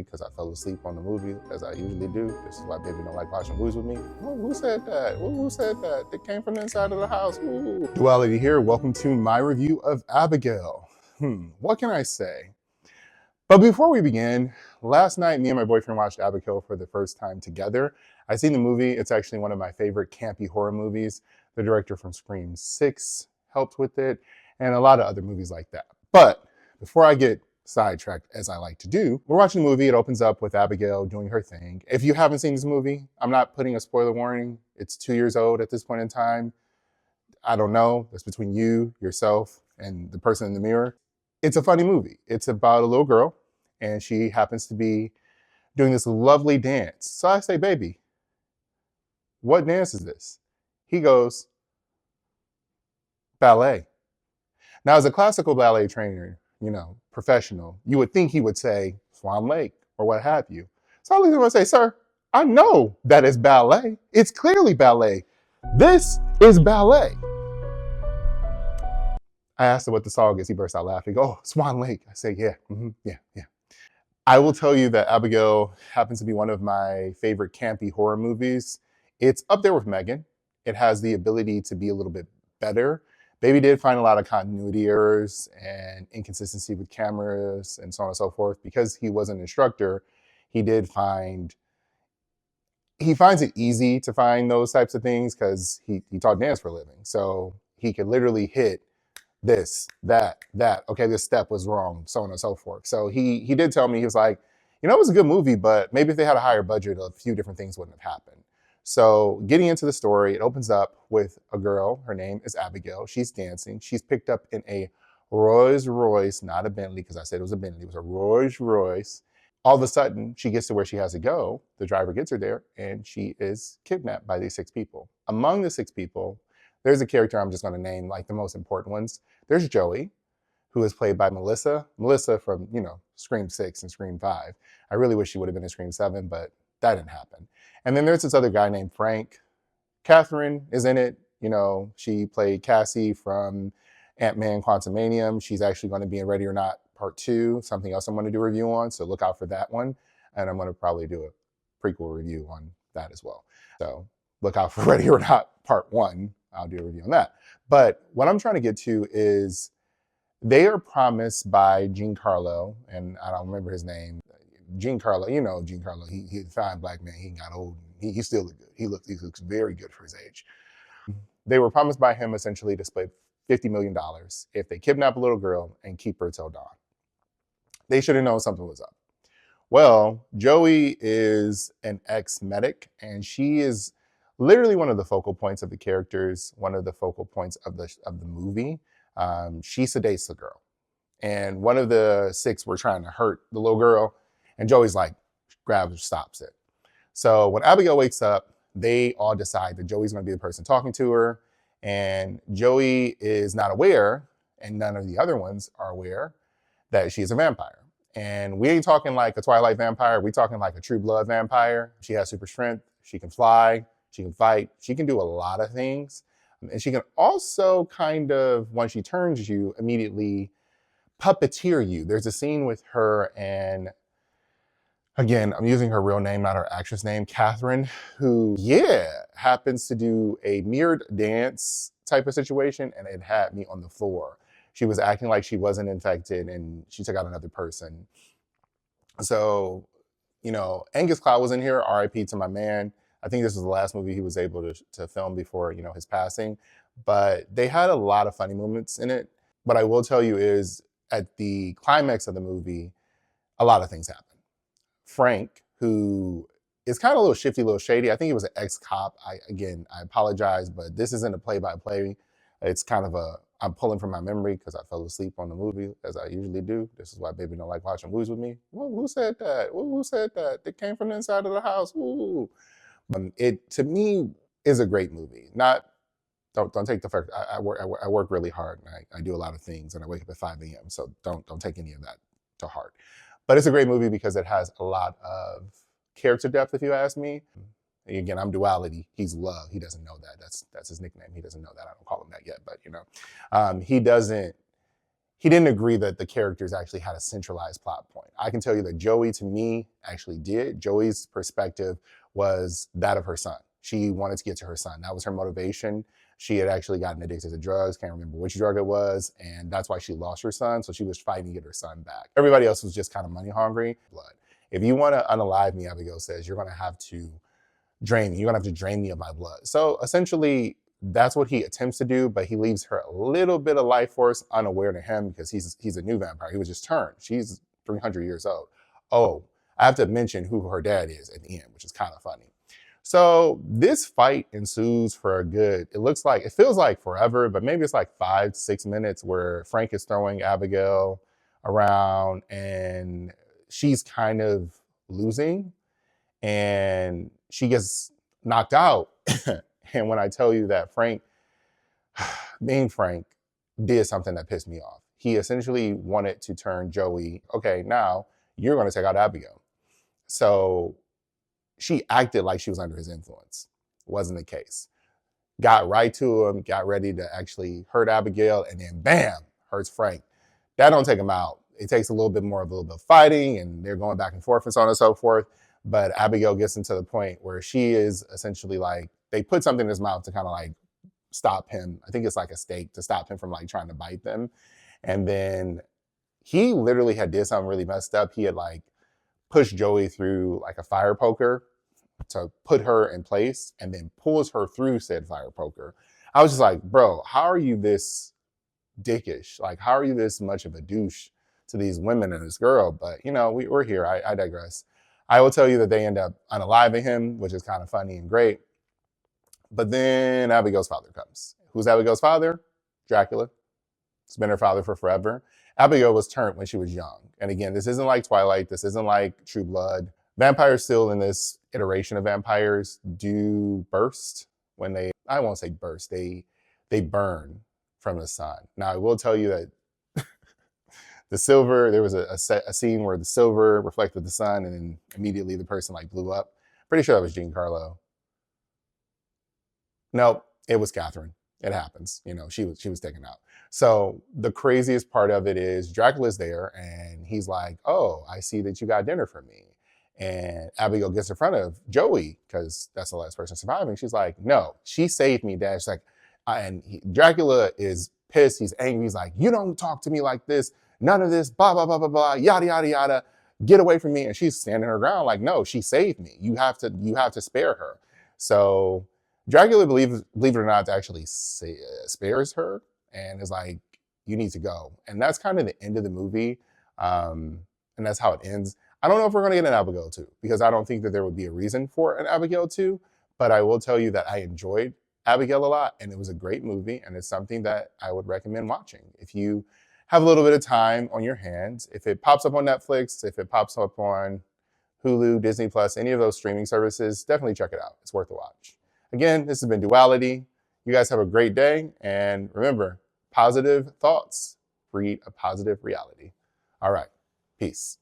because I fell asleep on the movie, as I usually do. This is why baby don't like watching movies with me. Oh, who said that? Who said that? It came from the inside of the house. Ooh. Duality here. Welcome to my review of Abigail. What can I say? But before we begin, last night me and my boyfriend watched Abigail for the first time together. I seen the movie. It's actually one of my favorite campy horror movies. The director from Scream 6 helped with it, and a lot of other movies like that. But before I get sidetracked, as I like to do, we're watching the movie. It opens up with Abigail doing her thing. If you haven't seen this movie, I'm not putting a spoiler warning. It's 2 years old at this point in time. I don't know. That's between you, yourself, and the person in the mirror. It's a funny movie. It's about a little girl, and she happens to be doing this lovely dance. So I say, baby, what dance is this? He goes, ballet. Now, as a classical ballet trainer, professional, you would think he would say Swan Lake or what have you. So I look at him and say, sir, I know that is ballet. It's clearly ballet. This is ballet. I asked him what the song is. He burst out laughing. Oh, Swan Lake. I say, yeah, yeah. I will tell you that Abigail happens to be one of my favorite campy horror movies. It's up there with Megan. It has the ability to be a little bit better. Baby did find a lot of continuity errors and inconsistency with cameras and so on and so forth. Because he was an instructor, he finds it easy to find those types of things because he taught dance for a living. So he could literally hit this, that. Okay, this step was wrong, so on and so forth. So he did tell me, he was like, it was a good movie, but maybe if they had a higher budget, a few different things wouldn't have happened. So getting into the story, it opens up with a girl. Her name is Abigail. She's dancing. She's picked up in a Rolls Royce, not a Bentley, because I said it was a Bentley. It was a Rolls Royce. All of a sudden, she gets to where she has to go. The driver gets her there, and she is kidnapped by these 6 people. Among the 6 people, there's a character I'm just going to name, like the most important ones. There's Joey, who is played by Melissa. Melissa from, Scream 6 and Scream 5. I really wish she would have been in Scream 7, but that didn't happen. And then there's this other guy named Frank. Catherine is in it. She played Cassie from Ant-Man Quantumanium. She's actually going to be in Ready or Not Part 2, something else I'm going to do a review on, so look out for that one. And I'm going to probably do a prequel review on that as well. So look out for Ready or Not Part 1. I'll do a review on that. But what I'm trying to get to is they are promised by Giancarlo, and I don't remember his name. Giancarlo, Giancarlo, he's a fine black man. He got old. He still looks good. He looks very good for his age. They were promised by him essentially to split $50 million if they kidnap a little girl and keep her till dawn. They should have known something was up. Well, Joey is an ex-medic, and she is literally one of the focal points of the characters, one of the focal points of the movie. She sedates the girl. And one of the 6 were trying to hurt the little girl, and Joey's like, grabs her, stops it. So when Abigail wakes up, they all decide that Joey's going to be the person talking to her, and Joey is not aware, and none of the other ones are aware, that she's a vampire. And we ain't talking like a Twilight vampire. We're talking like a True Blood vampire. She has super strength. She can fly. She can fight. She can do a lot of things. And she can also kind of, when she turns you, immediately puppeteer you. There's a scene with her and, again, I'm using her real name, not her actress name, Catherine, who, happens to do a mirrored dance type of situation, and it had me on the floor. She was acting like she wasn't infected, and she took out another person. So, Angus Cloud was in here, RIP to my man. I think this was the last movie he was able to film before, his passing. But they had a lot of funny moments in it. What I will tell you is, at the climax of the movie, a lot of things happen. Frank, who is kind of a little shifty, a little shady. I think he was an ex-cop. I apologize, but this isn't a play-by-play. It's kind of I'm pulling from my memory because I fell asleep on the movie, as I usually do. This is why baby don't like watching movies with me. Well, who said that? Who said that? It came from the inside of the house. Ooh. It, to me, is a great movie. Don't take the fact I work really hard, and I do a lot of things, and I wake up at 5 a.m. So don't take any of that to heart. But it's a great movie because it has a lot of character depth, if you ask me. And again, I'm Duality. He's Love. He doesn't know that. That's his nickname. He doesn't know that. I don't call him that yet, but he didn't agree that the characters actually had a centralized plot point. I can tell you that Joey, to me, actually did. Joey's perspective was that of her son. She wanted to get to her son. That was her motivation. She had actually gotten addicted to drugs, can't remember which drug it was, and that's why she lost her son. So she was fighting to get her son back. Everybody else was just kind of money hungry. Blood. If you want to unalive me, Abigail says, you're going to have to drain me. You're going to have to drain me of my blood. So essentially, that's what he attempts to do, but he leaves her a little bit of life force unaware to him because he's a new vampire. He was just turned. She's 300 years old. Oh, I have to mention who her dad is at the end, which is kind of funny. So this fight ensues for a good, it feels like forever, but maybe it's like 5 to 6 minutes where Frank is throwing Abigail around and she's kind of losing and she gets knocked out. And when I tell you that Frank, being Frank, did something that pissed me off. He essentially wanted to turn Joey, okay, now you're going to take out Abigail. So she acted like she was under his influence. Wasn't the case. Got right to him, got ready to actually hurt Abigail, and then bam, hurts Frank. That don't take him out. It takes a little bit of fighting, and they're going back and forth and so on and so forth. But Abigail gets into the point where she is essentially like, they put something in his mouth to kind of like stop him. I think it's like a steak to stop him from like trying to bite them. And then he literally had did something really messed up. He had like pushed Joey through like a fire poker to put her in place and then pulls her through said fire poker. I was just like, bro, how are you this dickish? Like, how are you this much of a douche to these women and this girl? But, you know, we're here. I digress. I will tell you that they end up unaliving him, which is kind of funny and great. But then Abigail's father comes. Who's Abigail's father? Dracula. He's been her father for forever. Abigail was turned when she was young. And again, this isn't like Twilight. This isn't like True Blood. Vampires still in this iteration of vampires do burst when I won't say burst, they burn from the sun. Now, I will tell you that the silver, there was a scene where the silver reflected the sun and then immediately the person like blew up. Pretty sure that was Giancarlo. Nope, it was Catherine. It happens. You know, she was taken out. So the craziest part of it is Dracula's there and he's like, oh, I see that you got dinner for me. And Abigail gets in front of Joey because that's the last person surviving. She's like, no, she saved me, Dad. She's like, Dracula is pissed. He's angry. He's like, you don't talk to me like this. None of this, blah, blah, blah, blah, blah, yada, yada, yada. Get away from me. And she's standing her ground like, no, she saved me. You have to spare her. So Dracula, believe it or not, actually spares her and is like, you need to go. And that's kind of the end of the movie. And that's how it ends. I don't know if we're going to get an Abigail 2 because I don't think that there would be a reason for an Abigail 2, but I will tell you that I enjoyed Abigail a lot and it was a great movie and it's something that I would recommend watching. If you have a little bit of time on your hands, if it pops up on Netflix, if it pops up on Hulu, Disney Plus, any of those streaming services, definitely check it out. It's worth a watch. Again, this has been Duality. You guys have a great day and remember, positive thoughts breed a positive reality. All right, peace.